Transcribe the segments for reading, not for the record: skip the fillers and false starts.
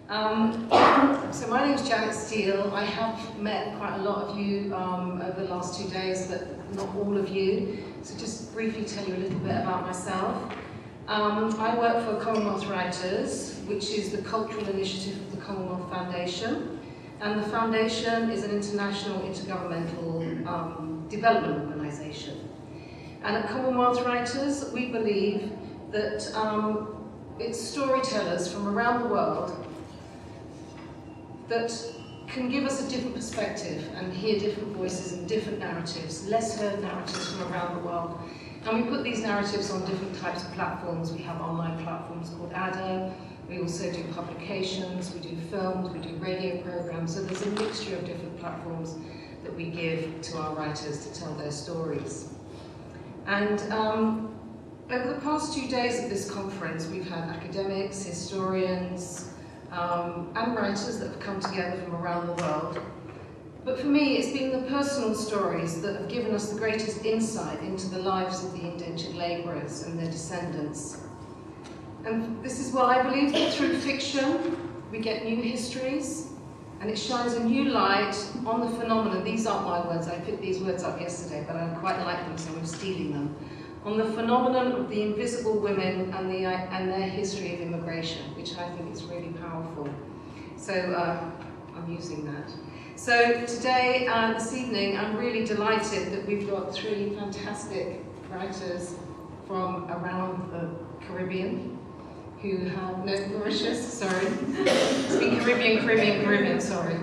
So my name is Janet Steele. I have met quite a lot of you over the last 2 days, but not all of you. So just briefly tell you a little bit about myself. I work for Commonwealth Writers, which is the cultural initiative of the Commonwealth Foundation. And the Foundation is an international intergovernmental development organisation. And at Commonwealth Writers, we believe that it's storytellers from around the world that can give us a different perspective and hear different voices and different narratives, less heard narratives from around the world. And we put these narratives on different types of platforms. We have online platforms called ADA, we also do publications, we do films, we do radio programs, so there's a mixture of different platforms that we give to our writers to tell their stories. And over the past 2 days of this conference, we've had academics, historians, and writers that have come together from around the world. But for me, it's been the personal stories that have given us the greatest insight into the lives of the indentured labourers and their descendants. And this is what I believe, that through fiction, we get new histories, and it shines a new light on the phenomenon. These aren't my words, I picked these words up yesterday, but I quite like them, so I'm stealing them. On the phenomenon of the invisible women and their history of immigration, which I think is really powerful. So I'm using that. So today, this evening, I'm really delighted that we've got 3 fantastic writers from around the Caribbean who have, no, Mauritius, sorry. It's been Caribbean, sorry.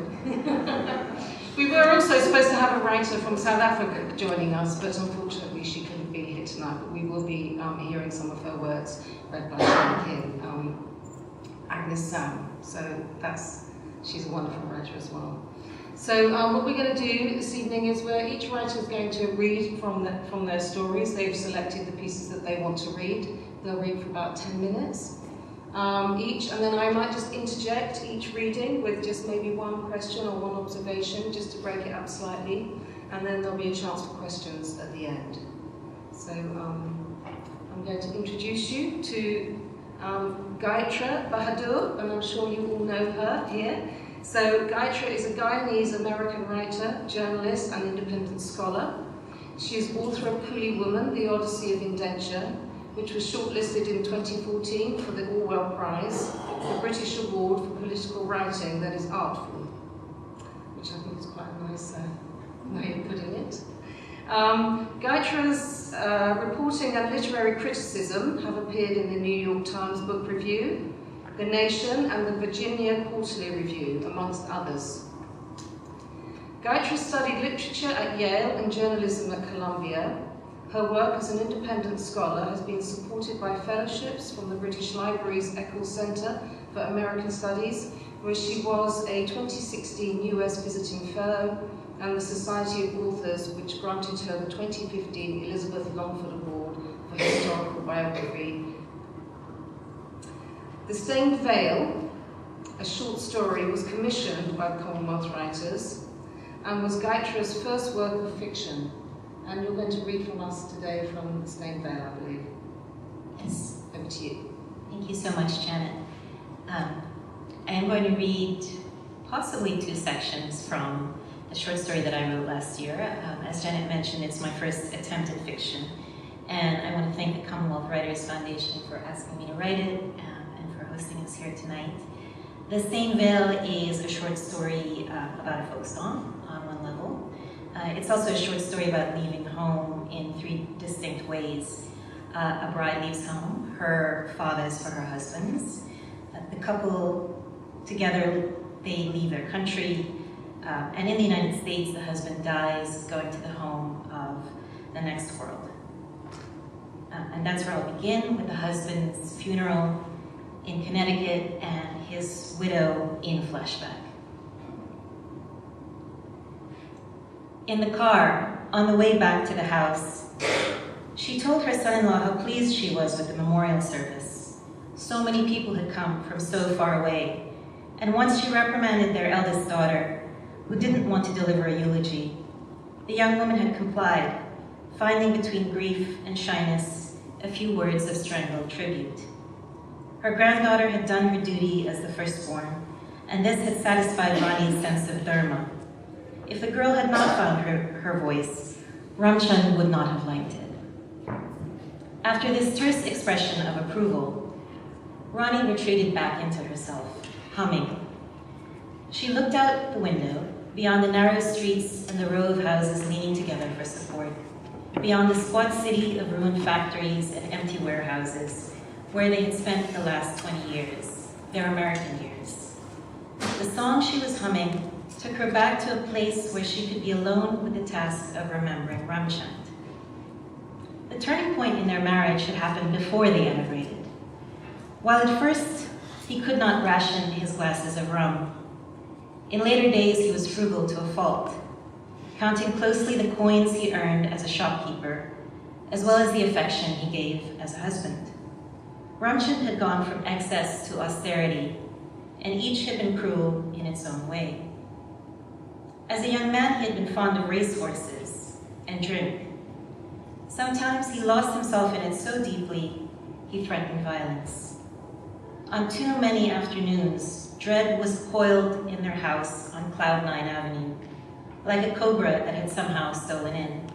We were also supposed to have a writer from South Africa joining us, but unfortunately she couldn't be here tonight, but we will be hearing some of her words read by Agnes Sam. So she's a wonderful writer as well. So what we're going to do this evening is where each writer is going to read from their stories. They've selected the pieces that they want to read. They'll read for about 10 minutes each, and then I might just interject each reading with just maybe one question or one observation, just to break it up slightly, and then there'll be a chance for questions at the end. So I'm going to introduce you to Gayatri Bahadur, and I'm sure you all know her here. So Gayatri is a Guyanese-American writer, journalist and independent scholar. She is author of Pulley Woman, The Odyssey of Indenture, which was shortlisted in 2014 for the Orwell Prize, the British Award for Political Writing that is Artful, which I think is quite a nice way of putting it. Gayatri's reporting and literary criticism have appeared in the New York Times Book Review, The Nation, and the Virginia Quarterly Review, amongst others. Gayatri studied literature at Yale and journalism at Columbia. Her work as an independent scholar has been supported by fellowships from the British Library's Eccles Centre for American Studies, where she was a 2016 US Visiting Fellow, and the Society of Authors, which granted her the 2015 Elizabeth Longford Award for Historical Biography. The Stained Veil, a short story, was commissioned by the Commonwealth Writers and was Gayatri's first work of fiction. And you're going to read from us today from The Stained Veil, I believe. Yes. Over to you. Thank you so much, Janet. I am going to read possibly 2 sections from a short story that I wrote last year. As Janet mentioned, it's my first attempt at fiction. And I want to thank the Commonwealth Writers Foundation for asking me to write it and for hosting us here tonight. The Stained Veil is a short story about a folk song on one level. It's also a short story about leaving home in 3 distinct ways. A bride leaves home, her father's for her husband's. The couple together, they leave their country, and in the United States, the husband dies going to the home of the next world. And that's where I'll begin, with the husband's funeral in Connecticut and his widow in flashback. In the car, on the way back to the house, she told her son-in-law how pleased she was with the memorial service. So many people had come from so far away, and once she reprimanded their eldest daughter, who didn't want to deliver a eulogy. The young woman had complied, finding between grief and shyness a few words of strangled tribute. Her granddaughter had done her duty as the firstborn, and this had satisfied Rani's sense of dharma. If the girl had not found her voice, Ramchand would not have liked it. After this terse expression of approval, Rani retreated back into herself, humming. She looked out the window, beyond the narrow streets and the row of houses leaning together for support, beyond the squat city of ruined factories and empty warehouses, where they had spent the last 20 years, their American years. The song she was humming took her back to a place where she could be alone with the task of remembering Ramchand. The turning point in their marriage had happened before they emigrated. While at first he could not ration his glasses of rum, in later days he was frugal to a fault, counting closely the coins he earned as a shopkeeper, as well as the affection he gave as a husband. Ramchand had gone from excess to austerity, and each had been cruel in its own way. As a young man, he had been fond of racehorses and drink. Sometimes he lost himself in it so deeply, he threatened violence. On too many afternoons, dread was coiled in their house on Cloud 9 Avenue, like a cobra that had somehow stolen in.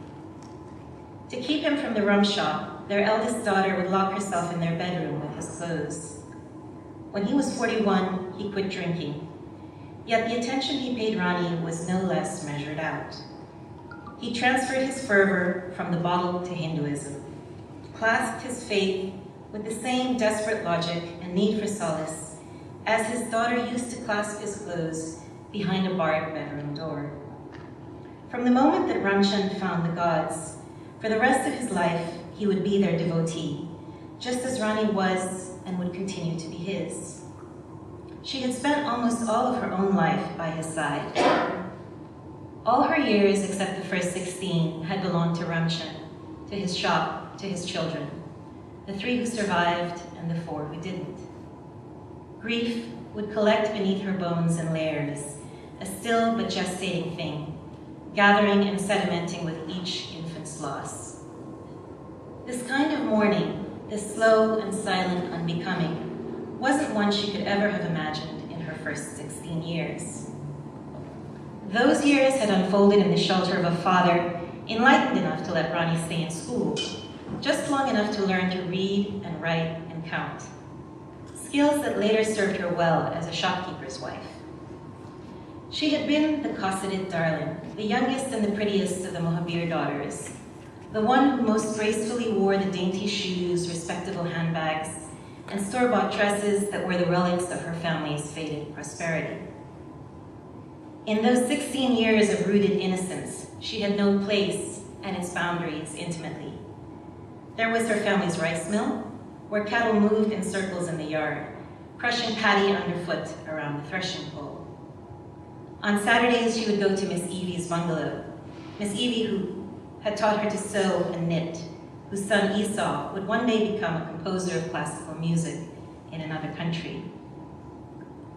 To keep him from the rum shop, their eldest daughter would lock herself in their bedroom with his clothes. When he was 41, he quit drinking. Yet the attention he paid Rani was no less measured out. He transferred his fervor from the bottle to Hinduism, clasped his faith with the same desperate logic and need for solace as his daughter used to clasp his clothes behind a barred bedroom door. From the moment that Ramchand found the gods, for the rest of his life, he would be their devotee, just as Rani was and would continue to be his. She had spent almost all of her own life by his side. All her years, except the first 16, had belonged to Ramchand, to his shop, to his children, the 3 who survived and the 4 who didn't. Grief would collect beneath her bones in layers, a still but gestating thing, gathering and sedimenting with each infant's loss. This kind of mourning, this slow and silent unbecoming, wasn't one she could ever have imagined in her first 16 years. Those years had unfolded in the shelter of a father enlightened enough to let Rani stay in school, just long enough to learn to read and write and count, skills that later served her well as a shopkeeper's wife. She had been the cosseted darling, the youngest and the prettiest of the Mohabir daughters, the one who most gracefully wore the dainty shoes, respectable handbags, and store-bought dresses that were the relics of her family's faded prosperity. In those 16 years of rooted innocence, she had known place and its boundaries intimately. There was her family's rice mill, where cattle moved in circles in the yard, crushing paddy underfoot around the threshing pole. On Saturdays, she would go to Miss Evie's bungalow, Miss Evie who had taught her to sew and knit, whose son Esau would one day become a composer of classical music in another country.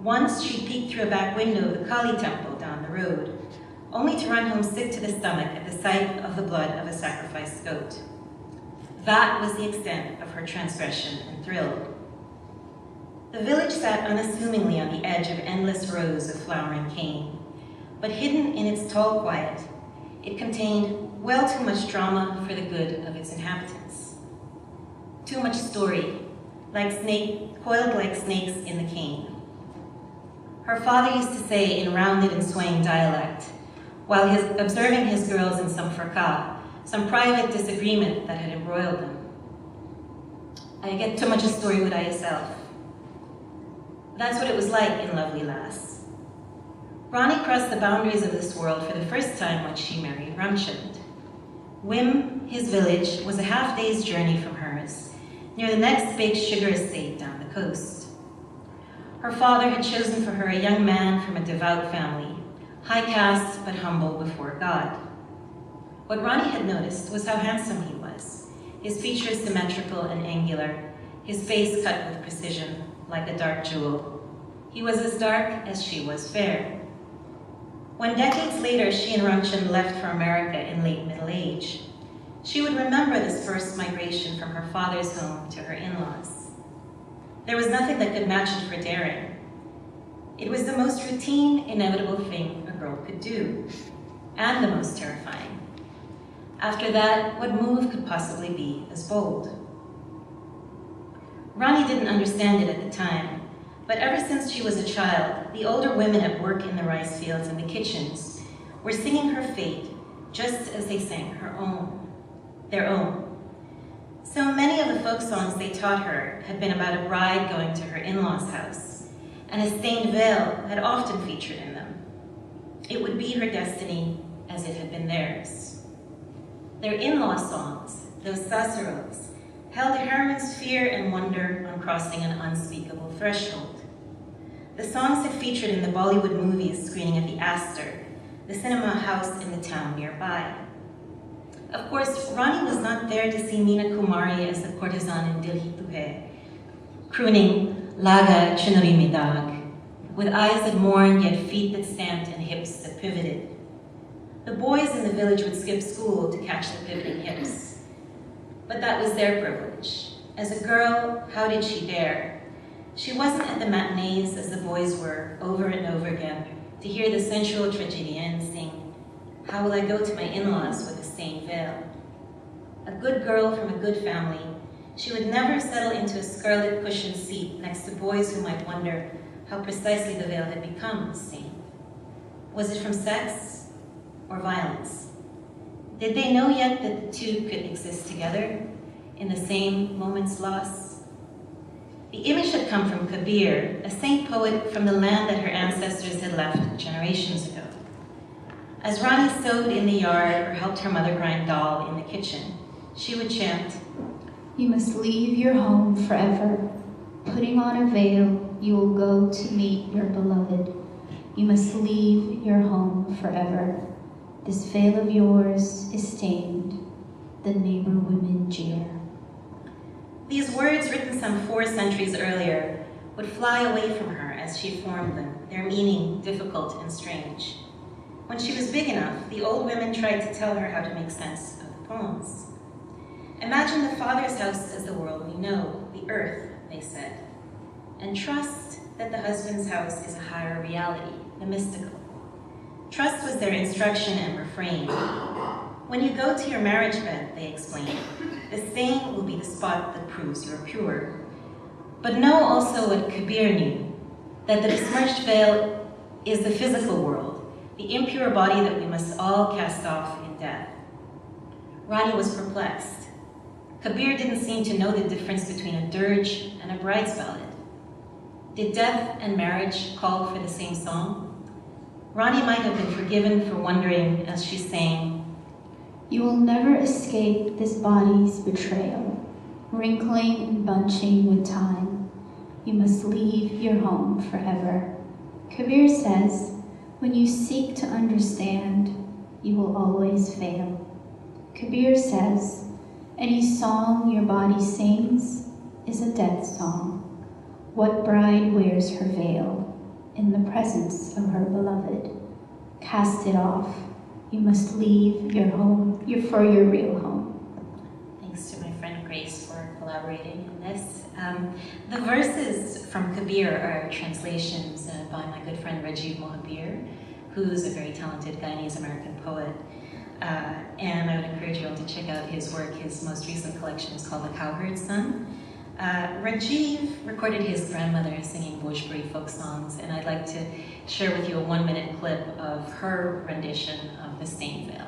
Once she peeked through a back window of the Kali temple down the road, only to run home sick to the stomach at the sight of the blood of a sacrificed goat. That was the extent of her transgression and thrill. The village sat unassumingly on the edge of endless rows of flowering cane, but hidden in its tall quiet, it contained well too much drama for the good of its inhabitants. Too much story, coiled like snakes in the cane. Her father used to say in rounded and swaying dialect, while observing his girls in some fracas, some private disagreement that had embroiled them. I get too much a story with yourself. That's what it was like in Lovely Lass. Rani crossed the boundaries of this world for the first time when she married Ramchand. Wim, his village, was a half-day's journey from hers, near the next big sugar estate down the coast. Her father had chosen for her a young man from a devout family, high caste but humble before God. What Rani had noticed was how handsome he was, his features symmetrical and angular, his face cut with precision, like a dark jewel. He was as dark as she was fair. When decades later she and Ramchand left for America in late middle age, she would remember this first migration from her father's home to her in-laws. There was nothing that could match it for daring. It was the most routine, inevitable thing a girl could do, and the most terrifying. After that, what move could possibly be as bold? Ronnie didn't understand it at the time, but ever since she was a child, the older women at work in the rice fields and the kitchens were singing her fate just as they sang their own. So many of the folk songs they taught her had been about a bride going to her in-laws' house, and a stained veil had often featured in them. It would be her destiny as it had been theirs. Their in-law songs, those sasaros, held a heroine's fear and wonder on crossing an unspeakable threshold. The songs had featured in the Bollywood movies screening at the Astor, the cinema house in the town nearby. Of course, Ronnie was not there to see Meena Kumari as the courtesan in Dil Hi Tu Hai, crooning Laga Chunari Midag, with eyes that mourned yet feet that stamped and hips that pivoted. The boys in the village would skip school to catch the pivoting hips. But that was their privilege. As a girl, how did she dare? She wasn't at the matinees as the boys were, over and over again, to hear the sensual tragedienne sing, "How will I go to my in-laws with a stained veil?" A good girl from a good family, she would never settle into a scarlet cushioned seat next to boys who might wonder how precisely the veil had become stained. Was it from sex or violence? Did they know yet that the two could exist together in the same moment's loss? The image had come from Kabir, a saint poet from the land that her ancestors had left generations ago. As Ronnie sewed in the yard or helped her mother grind dal in the kitchen, she would chant, "You must leave your home forever. Putting on a veil, you will go to meet your beloved. You must leave your home forever. This veil of yours is stained. The neighbor women jeer." These words, written some 4 centuries earlier, would fly away from her as she formed them, their meaning difficult and strange. When she was big enough, the old women tried to tell her how to make sense of the poems. "Imagine the Father's house as the world we know, the earth," they said, "and trust that the husband's house is a higher reality, the mystical." Trust was their instruction and refrain. When you go to your marriage bed, they explained, the stain will be the spot that proves you're pure. But know also what Kabir knew, that the besmirched veil is the physical world, the impure body that we must all cast off in death. Ronnie was perplexed. Kabir didn't seem to know the difference between a dirge and a bride's ballad. Did death and marriage call for the same song? Ronnie might have been forgiven for wondering as she sang, "You will never escape this body's betrayal, wrinkling and bunching with time. You must leave your home forever." Kabir says, when you seek to understand, you will always fail. Kabir says, any song your body sings is a death song. What bride wears her veil in the presence of her beloved? Cast it off. You must leave your home, for your real home. Thanks to my friend Grace for collaborating in this. The verses from Kabir are translations by my good friend Rajiv Mohabir, who's a very talented Guyanese-American poet. And I would encourage you all to check out his work. His most recent collection is called The Cowherd's Son. Rajiv recorded his grandmother singing Bhojpuri folk songs, and I'd like to share with you a 1-minute clip of her rendition of The Stained Veil.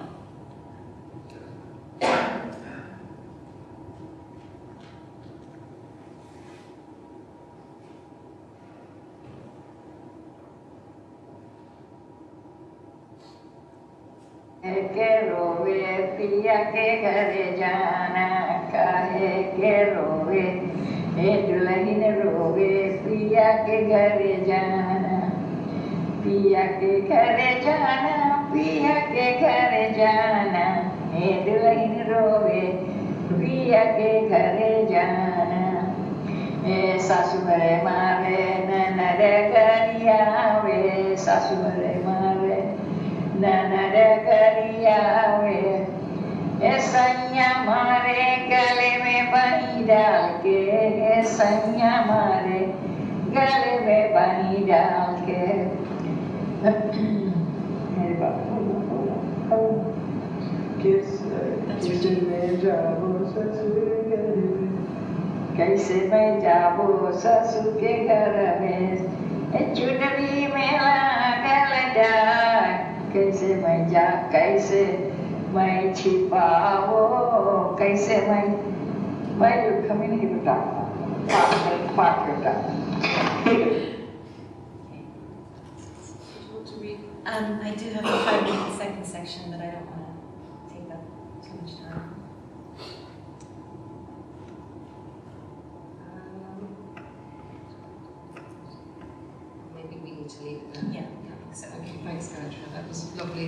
के रोवे पिया के घरे जाना काहे के रोवे हे दुल्हन रोवे पिया के घरे जाना पिया के घरे जाना पिया के घरे जाना हे दुल्हन रोवे पिया के घरे जाना हे सासू मरे मारे ननद गरिया वे सासू मरे मारे ननद गरिया वे सैया मारे गले में बनी डाल के सैया मारे गले में बनी डाल के कैसे मैं जाबो ससुर के घर में चुनरी में लागल डार कैसे मैं छिपाओ कैसे मैं you come in here with park your dog. I do have a 5-minute second section, but I don't want to take up too much time. Maybe we need to leave it there. Yeah, I think so. Okay, thanks, Gandra. That was lovely.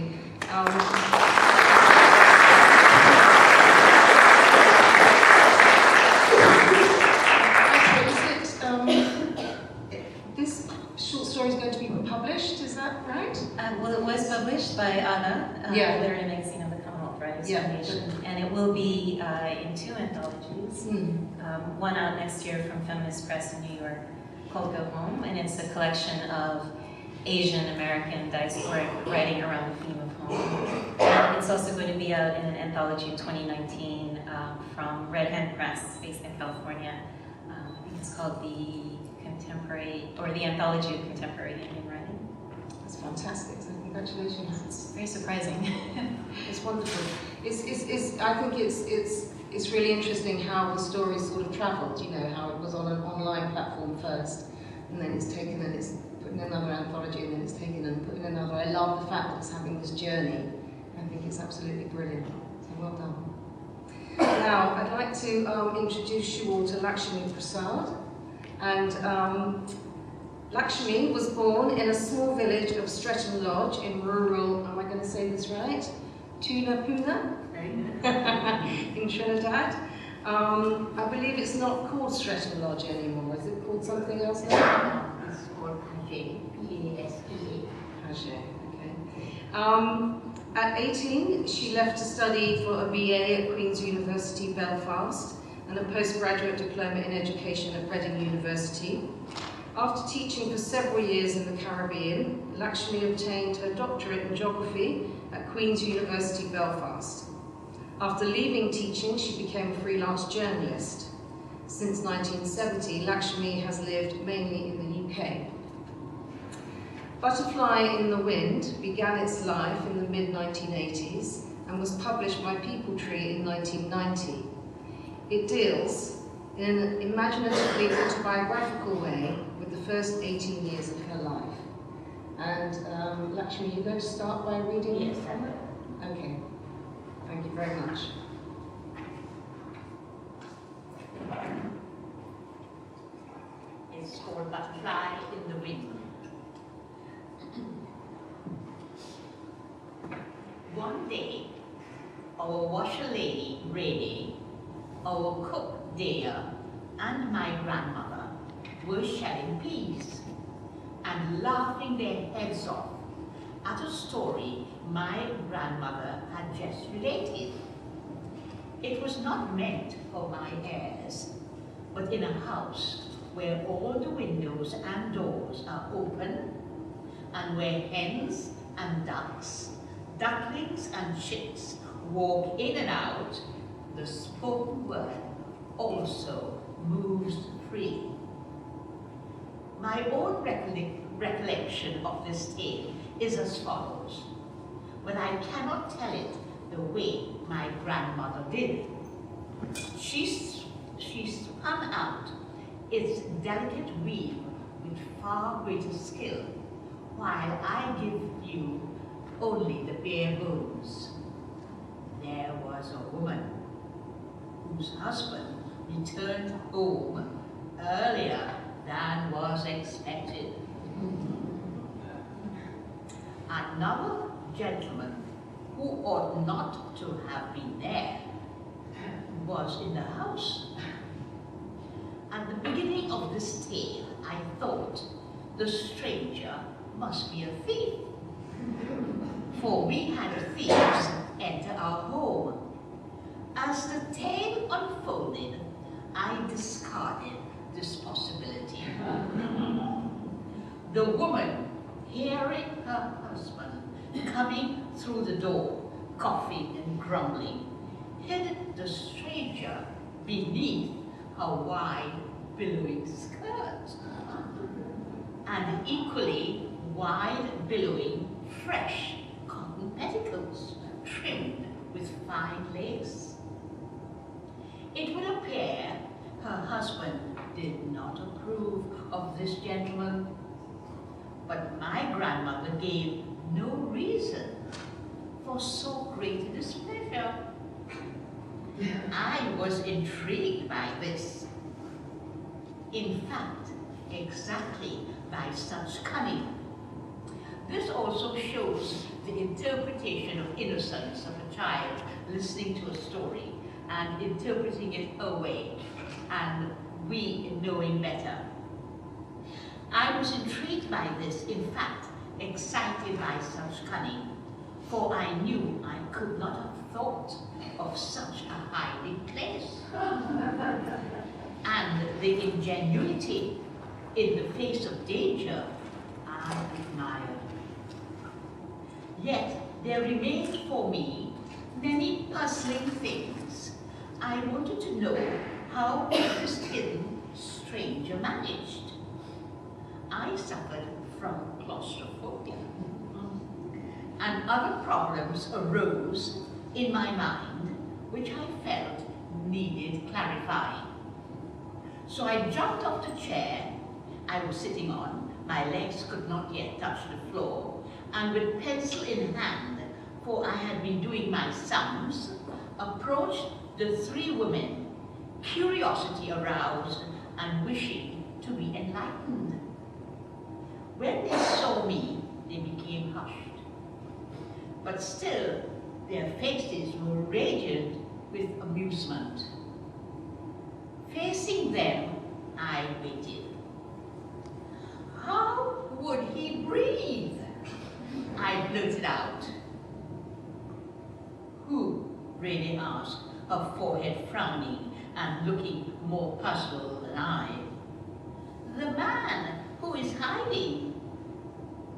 This short story is going to be published, is that right? Well, it was published by Anna, Yeah. Literary Magazine of the Commonwealth Writers Yeah. Foundation, and it will be in 2 anthologies. One out next year from Feminist Press in New York called Go Home, and it's a collection of Asian American diasporic writing around the theme of home. And it's also going to be out in an anthology in 2019 from Red Hen Press, based in California. I think it's called the Contemporary, or the Anthology of Contemporary Indian Writing. That's fantastic, so congratulations. It's very surprising. It's wonderful. I think it's really interesting how the story sort of travelled, you know, how it was on an online platform first, and then it's taken and it's put in another anthology, and then it's taken and put in another. I love the fact that it's having this journey. I think it's absolutely brilliant. So well done. Now, I'd like to introduce you all to Lakshmi Prasad. And Lakshmi was born in a small village of Stretton Lodge in rural, am I going to say this right? Tunapuna? In Trinidad. I believe it's not called Stretton Lodge anymore. Is it called something else now? It's called Paget, P-A-S-E-A. Paget, okay. At 18, she left to study for a BA at Queen's University, Belfast, and a postgraduate diploma in education at Reading University. After teaching for several years in the Caribbean, Lakshmi obtained her doctorate in geography at Queen's University, Belfast. After leaving teaching, she became a freelance journalist. Since 1970, Lakshmi has lived mainly in the UK. Butterfly in the Wind began its life in the mid-1980s and was published by People Tree in 1990. It deals in an imaginatively autobiographical way with the first 18 years of her life. And Lakshmi, you're going to start by reading? Yes, I will. Okay. Thank you very much. It's called Butterfly in the Wind. One day, our washer lady, Rene, our cook, Dea, and my grandmother were shelling peas and laughing their heads off at a story my grandmother had just related. It was not meant for my heirs, but in a house where all the windows and doors are open, and where hens and ducks, ducklings and chicks walk in and out, the spoken word also moves free. My own recollection of this tale is as follows, but I cannot tell it the way my grandmother did. She spun out its delicate weave with far greater skill, while I give you only the bare bones. There was a woman whose husband returned home earlier than was expected. Another gentleman who ought not to have been there was in the house. At the beginning of this tale, I thought the stranger must be a thief, for we had thieves enter our home. As the tale unfolded, I discarded this possibility. The woman hearing her husband coming through the door, coughing and grumbling, hid the stranger beneath her wide, billowing skirt, and equally wide, billowing, fresh cotton petticoats trimmed with fine lace. It would appear her husband did not approve of this gentleman, but my grandmother gave no reason for so great a displeasure. I was intrigued by this. In fact, exactly by such cunning. This also shows the interpretation of innocence of a child listening to a story and interpreting it her way, and we knowing better. I was intrigued by this, in fact, excited by such cunning, for I knew I could not have thought of such a hiding place. And the ingenuity in the face of danger I admired. Yet there remained for me many puzzling things. I wanted to know how this hidden stranger managed. I suffered from claustrophobia, and other problems arose in my mind which I felt needed clarifying. So I jumped off the chair I was sitting on, my legs could not yet touch the floor, and with pencil in hand, for I had been doing my sums, approached the three women, curiosity aroused and wishing to be enlightened. When they saw me, they became hushed, but still their faces were radiant with amusement. Facing them, I waited. How would he breathe? I blurted out. Who? Rene asked, her forehead frowning and looking more puzzled than I. The man who is hiding,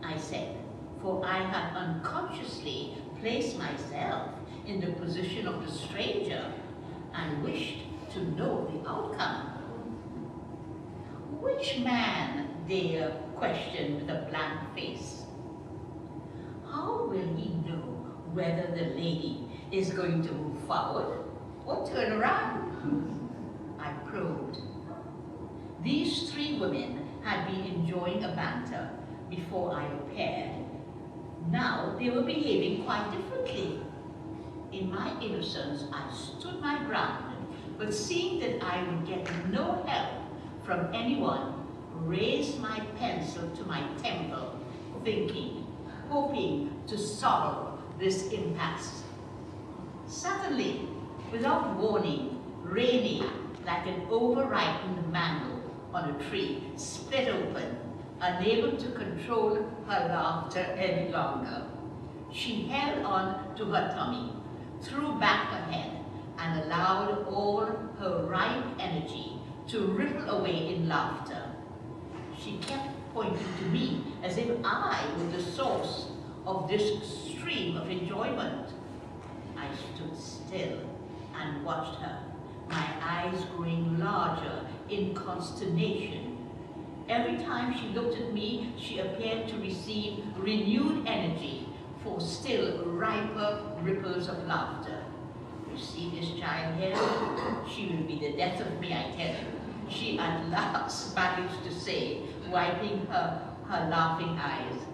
I said, for I had unconsciously placed myself in the position of the stranger and wished to know the outcome. Which man? They questioned with a blank face. How will he know whether the lady is going to move forward or turn around? I probed. These three women had been enjoying a banter before I appeared. Now they were behaving quite differently. In my innocence, I stood my ground, but seeing that I would get no help from anyone, raised my pencil to my temple, thinking, hoping to solve this impasse. Suddenly, without warning, Rainy, like an overripened mango on a tree, split open, unable to control her laughter any longer. She held on to her tummy, threw back her head, and allowed all her ripe energy to ripple away in laughter. She kept pointing to me as if I were the source of this stream of enjoyment. I stood still and watched her, my eyes growing larger in consternation. Every time she looked at me, she appeared to receive renewed energy for still riper ripples of laughter. You see this child here? She will be the death of me, I tell you. She at last managed to say, wiping her laughing eyes.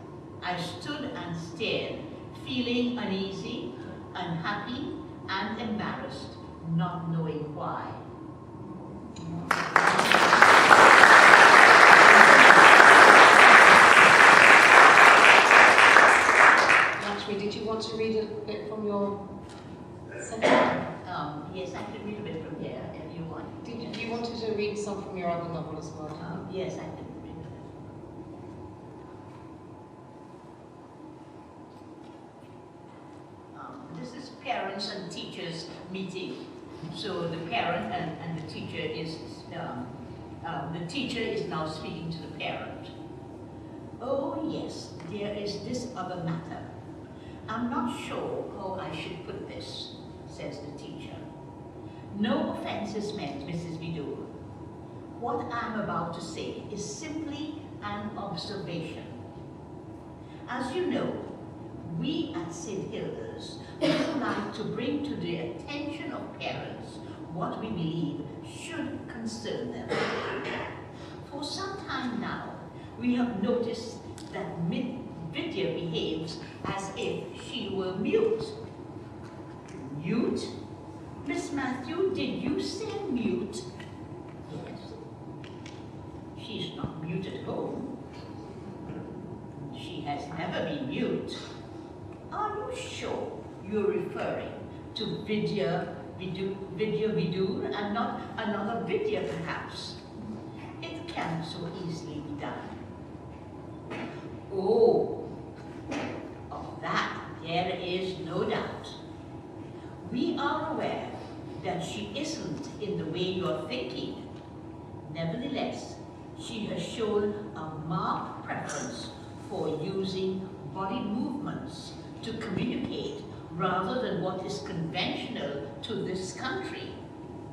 I stood and stared, feeling uneasy, unhappy, and embarrassed, not knowing why. Lakshmi, did you want to read a bit from your second? Yes, I can read a bit from here if you want. You wanted to read some from your other novel as well? Yes, I can read a bit. This is parents and teachers meeting. So the parent and the teacher is now speaking to the parent. Oh yes, there is this other matter. I'm not sure how I should put this, says the teacher. No offense is meant, Mrs. Vidor. What I'm about to say is simply an observation. As you know, we at St. Hilda's would like to bring to the attention of parents what we believe should concern them. For some time now, we have noticed that Vidya behaves as if she were mute. Mute? Miss Matthew, did you say mute? Yes. She's not mute at home. She has never been mute. Are you sure you're referring to Vidya Vidur and not another Vidya perhaps? It can so easily be done. Oh, of that there is no doubt. We are aware that she isn't in the way you're thinking. Nevertheless, she has shown a marked preference for using body movements to communicate rather than what is conventional to this country,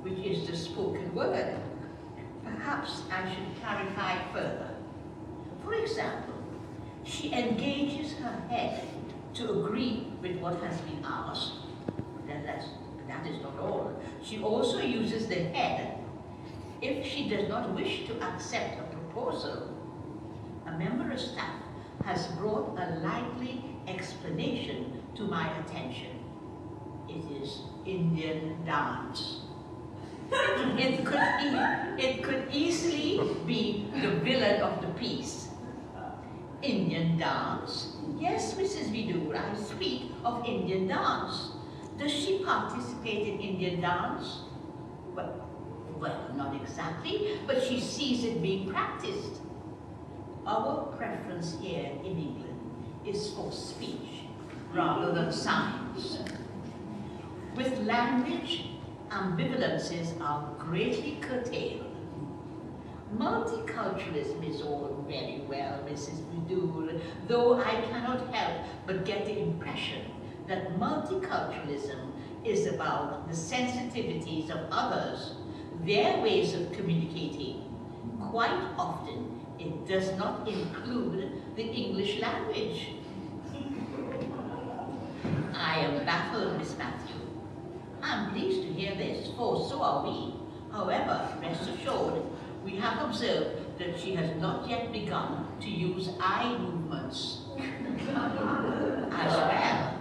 which is the spoken word. Perhaps I should clarify further. For example, she engages her head to agree with what has been asked. That is not all. She also uses the head if she does not wish to accept a proposal. A member of staff has brought a likely explanation to my attention. It is Indian dance. It could easily be the villain of the piece. Indian dance? Yes, Mrs. Vidur, I speak of Indian dance. Does she participate in Indian dance? Well, not exactly, but she sees it being practiced. Our preference here in England is for speech rather than signs. With language, ambivalences are greatly curtailed. Multiculturalism is all very well, Mrs. Vidur, though I cannot help but get the impression that multiculturalism is about the sensitivities of others, their ways of communicating. Quite often, it does not include the English language. I am baffled, Miss Matthew. I'm pleased to hear this, for so are we. However, rest assured, we have observed that she has not yet begun to use eye movements. As well,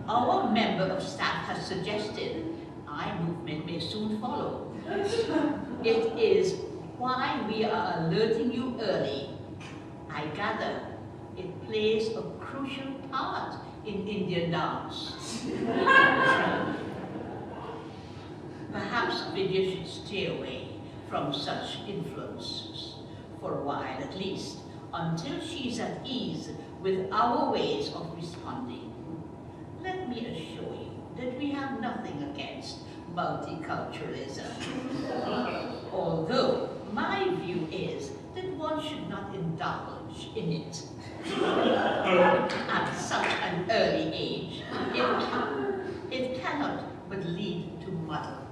our member of staff has suggested eye movement may soon follow. It is why we are alerting you early. I gather it plays a crucial part in Indian dance. Perhaps Vidya should stay away from such influences for a while at least, until she's at ease with our ways of responding. Let me assure you that we have nothing against multiculturalism. Although my view is that one should not indulge in it. At such an early age, it cannot but lead to muddle.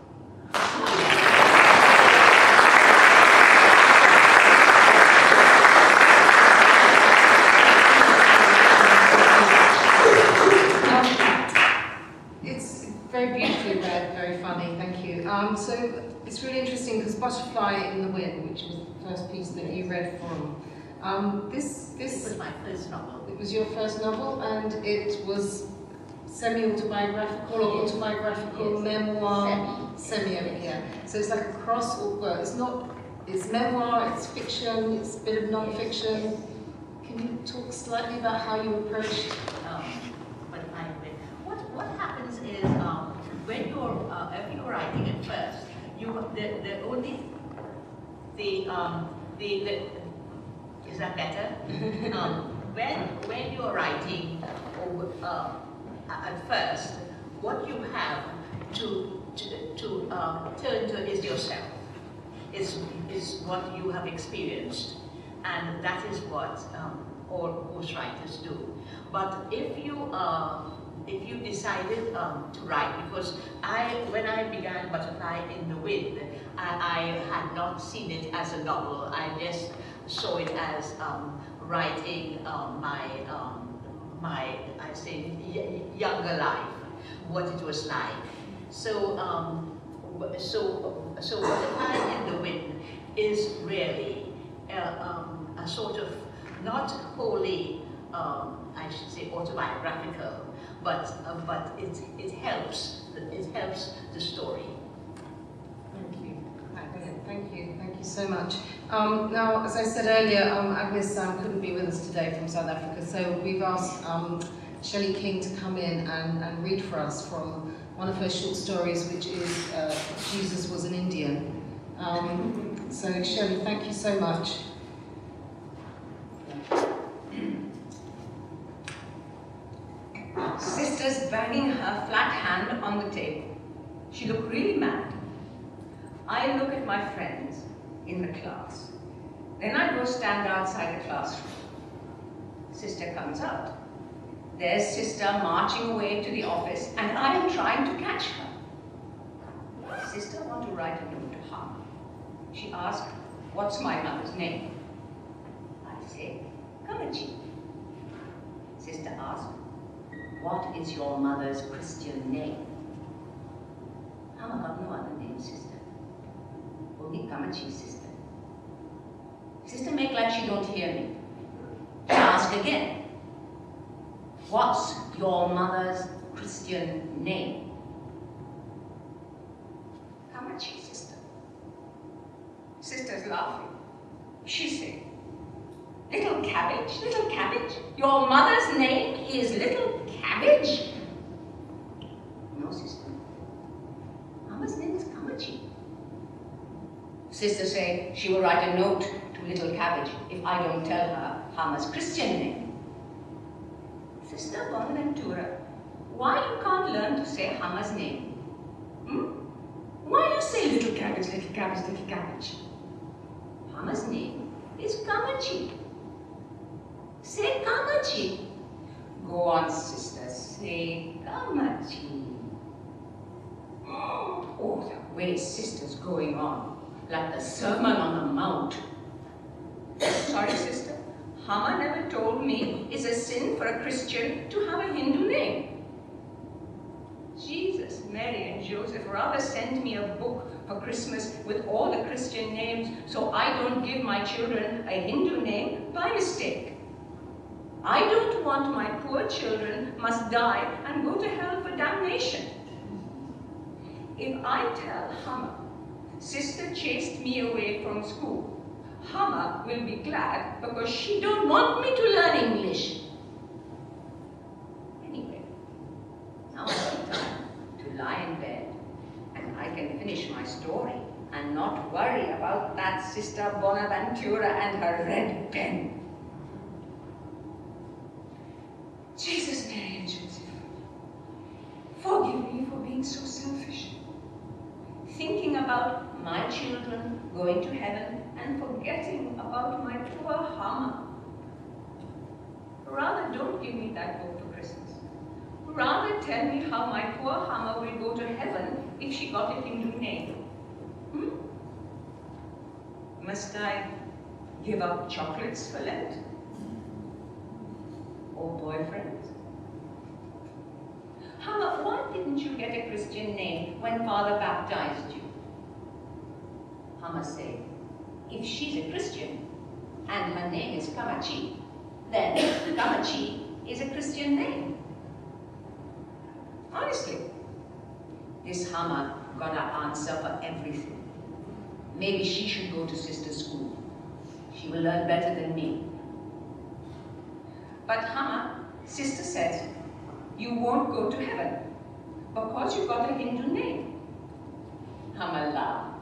It's very beautifully read, very funny, thank you. So it's really interesting because Butterfly in the Wind, which was the first piece that you read from, this was my first novel. It was your first novel, and it was semi-autobiographical or autobiographical, Yes. memoir, yeah. So it's like a cross, well, it's memoir, it's fiction, it's a bit of non-fiction. Yes. Can you talk slightly about how you approached? What happens is when you're writing at first, is that better? When you're writing at first, what you have to turn to is yourself. Is what you have experienced, and that is what all ghostwriters do. But if you decided to write, because when I began Butterfly in the Wind, I had not seen it as a novel. I just saw it as writing my younger life, what it was like. So Butterfly in the Wind is really a sort of not wholly, I should say, autobiographical, but it helps the story. Thank you so much. Now, as I said earlier, Agnes couldn't be with us today from South Africa, so we've asked Shelley King to come in and read for us from one of her short stories, which is Jesus Was an Indian. So Shelley, thank you so much. Sister's banging her flat hand on the table. She looked really mad. I look at my friends in the class. Then I go stand outside the classroom. Sister comes out. There's Sister marching away to the office, and I am trying to catch her. Sister wants to write a note to her. She asks, "What's my mother's name?" I say, "Kamachi." Sister asks, "What is your mother's Christian name?" I got no other name, sister. Only Kamachi, sister. Sister make like she don't hear me. She asks again, "What's your mother's Christian name?" Kamachi, sister. Sister's laughing. She said, "Little cabbage, little cabbage. Your mother's name is Little Cabbage?" No, sister. Mama's name is Kamachi. Sister say she will write a note to Little Cabbage if I don't tell her Hama's Christian name. Sister Bonaventura, why you can't learn to say Hama's name? Why you say Little Cabbage, Little Cabbage, Little Cabbage? Hama's name is Kamachi. Say Kamachi. Go on, sister, say Kamachi. Oh, the way sister's going on, like the Sermon on the Mount. Sorry, sister, Hama never told me it's a sin for a Christian to have a Hindu name. Jesus, Mary, and Joseph rather sent me a book for Christmas with all the Christian names so I don't give my children a Hindu name by mistake. I don't want my poor children must die and go to hell for damnation. If I tell Hama, sister chased me away from school, Hama will be glad because she don't want me to learn English. Anyway, now I have time to lie in bed and I can finish my story and not worry about that Sister Bonaventura and her red pen. Jesus, Mary, and Joseph, forgive me for being so selfish. Thinking about my children going to heaven and forgetting about my poor Hama. Rather don't give me that book for Christmas. Rather tell me how my poor Hama will go to heaven if she got a Hindu name. Must I give up chocolates for Lent? Or boyfriends? Hama, why didn't you get a Christian name when Father baptized you? Hama said, if she's a Christian and her name is Kamachi, then Kamachi is a Christian name. Honestly, this Hama got an answer for everything. Maybe she should go to sister's school. She will learn better than me. But Hama, sister says, you won't go to heaven because you got a Hindu name. Hama laughed.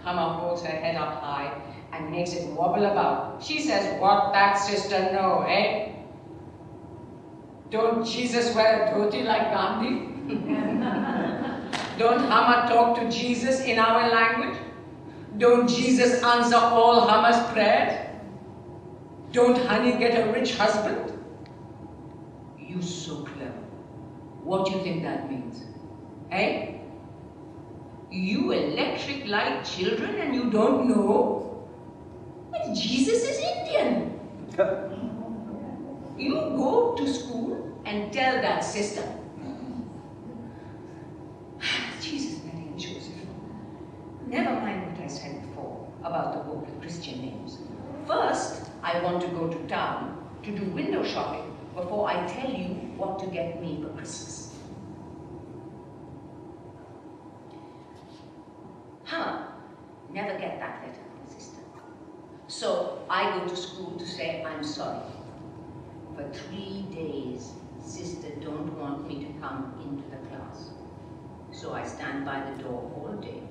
Hama holds her head up high and makes it wobble about. She says, what that sister know, eh? Don't Jesus wear a dhoti like Gandhi? Don't Hama talk to Jesus in our language? Don't Jesus answer all Hama's prayers? Don't honey get a rich husband? You so clever. What do you think that means? Eh? You electric light children and you don't know? But Jesus is Indian. You go to school and tell that sister. Jesus, Mary and Joseph. Never mind what I said before about the book with Christian names. First, I want to go to town to do window shopping before I tell you what to get me for Christmas. Never get that letter from sister. So I go to school to say I'm sorry. For 3 days, sister don't want me to come into the class. So I stand by the door all day.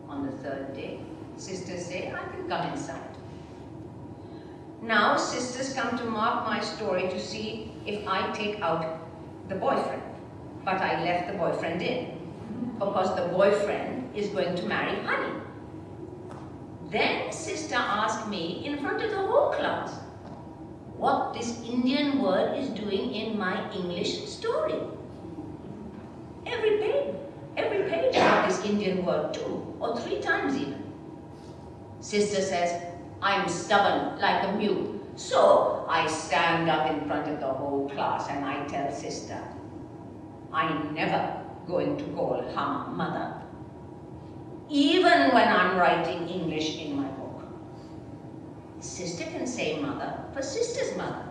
On the 3rd day, sisters say I can come inside. Now sisters come to mark my story to see if I take out the boyfriend. But I left the boyfriend in, because the boyfriend is going to marry honey. Then sister asked me in front of the whole class what this Indian word is doing in my English story. Every page had this Indian word 2 or 3 times even. Sister says, I'm stubborn like a mule. So I stand up in front of the whole class and I tell sister, I'm never going to call Hama mother, even when I'm writing English in my book. Sister can say mother for sister's mother.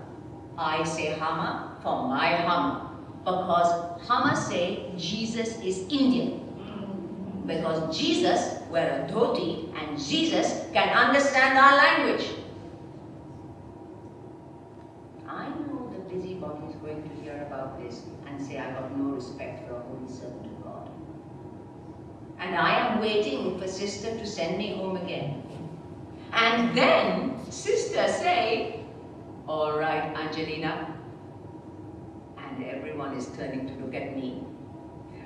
I say Hama for my Hama, because Hama say Jesus is Indian. Because Jesus wear a dhoti and Jesus can understand our language. I know the busybody is going to hear about this and say I got no respect for a holy servant of God. And I am waiting for sister to send me home again. And then sister say, all right, Angelina. And everyone is turning to look at me.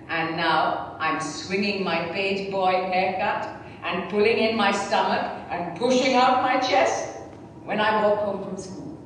And now I'm swinging my page boy haircut and pulling in my stomach and pushing out my chest when I walk home from school.